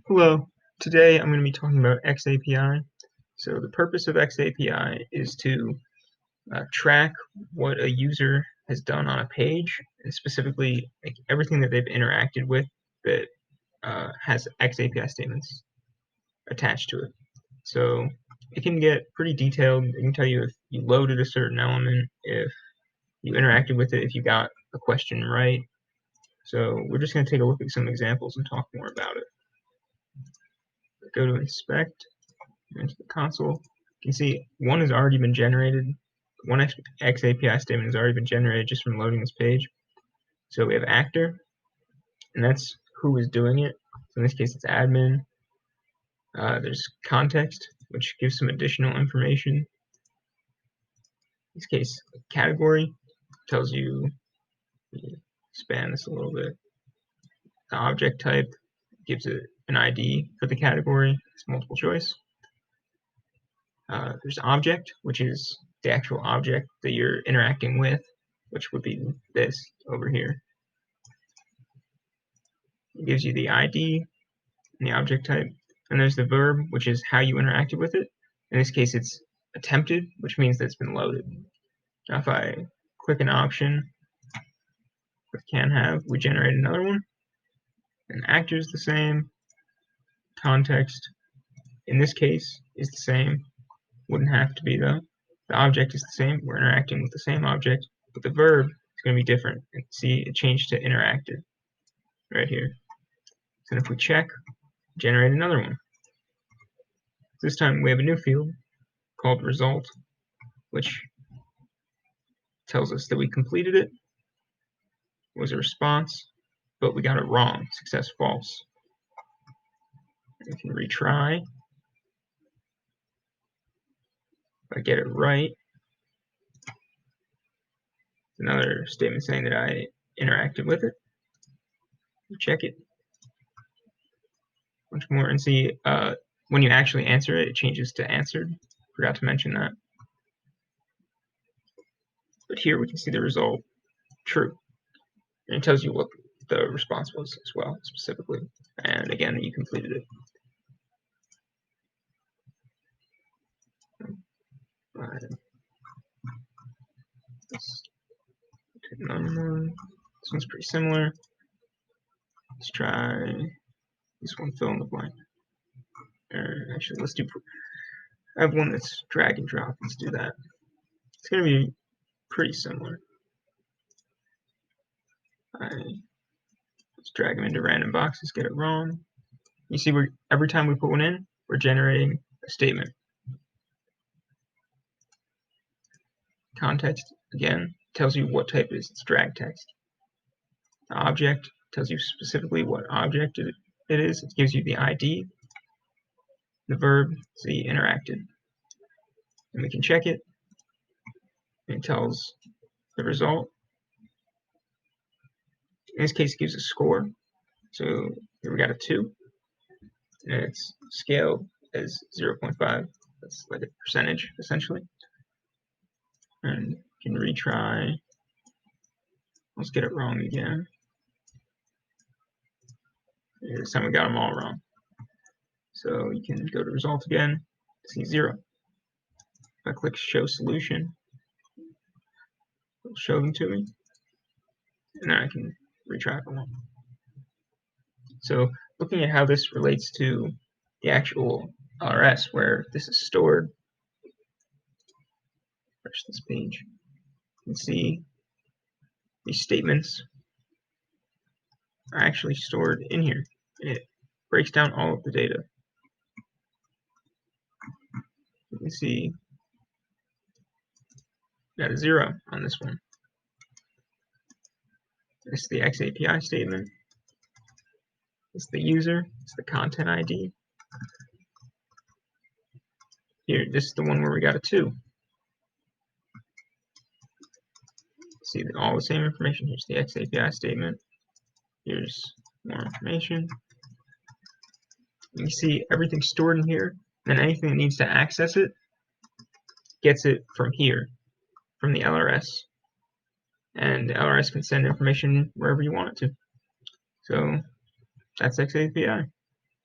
Hello, today I'm going to be talking about xAPI. So the purpose of xAPI is to track what a user has done on a page, and specifically like everything that they've interacted with that has xAPI statements attached to it. So it can get pretty detailed. It can tell you if you loaded a certain element, if you interacted with it, if you got a question right. So we're just going to take a look at some examples and talk more about it. Go to inspect. Into the console, you can see one has already been generated. One xAPI statement has already been generated just from loading this page. So we have actor, and that's who is doing it. So in this case, it's admin. There's context, which gives some additional information. In this case, category tells you, expand this a little bit. The object type gives it an ID for the category. It's multiple choice. There's object, which is the actual object that you're interacting with, which would be this over here. It gives you the ID and the object type. And there's the verb, which is how you interacted with it. In this case, it's attempted, which means that it's been loaded. Now, if I click an option with can have, we generate another one. And actor is the same. Context, in this case, is the same. Wouldn't have to be, though. The object is the same. We're interacting with the same object, but the verb is going to be different. And see, it changed to interacted right here. So if we check, generate another one. This time we have a new field called result, which tells us that we completed it. It was a response, but we got it wrong. Success false. We can retry. If I get it right, it's another statement saying that I interacted with it. Check it. Much more and see when you actually answer it, it changes to answered. Forgot to mention that. But here we can see the result true. And it tells you what the response was as well, specifically. And again, that you completed it. This one's pretty similar. Let's try this one, fill in the blank. Actually, let's do. I have one that's drag and drop. Let's do that. It's going to be pretty similar. Let's drag them into random boxes, get it wrong. You see, every time we put one in, we're generating a statement. Context, again, tells you what type it is. It's drag text. The object tells you specifically what object it is. It gives you the ID. The verb, see, interacted. And we can check it. And it tells the result. In this case, it gives a score. So here we got a 2. And it's scaled as 0.5. That's like a percentage, essentially. And you can retry. Let's get it wrong again. This time we got them all wrong. So you can go to result again, see 0. If I click show solution, it'll show them to me. And then I can retry if I want. So looking at how this relates to the actual LRS, where this is stored, refresh this page, you can see these statements are actually stored in here. It breaks down all of the data. You can see we got a 0 on this one. This is the xAPI statement. It's the user. It's the content ID. Here, this is the one where we got a 2. See all the same information. Here's the xAPI statement. Here's more information. You see everything stored in here, and anything that needs to access it gets it from here, from the LRS. And the LRS can send information wherever you want it to. So that's xAPI.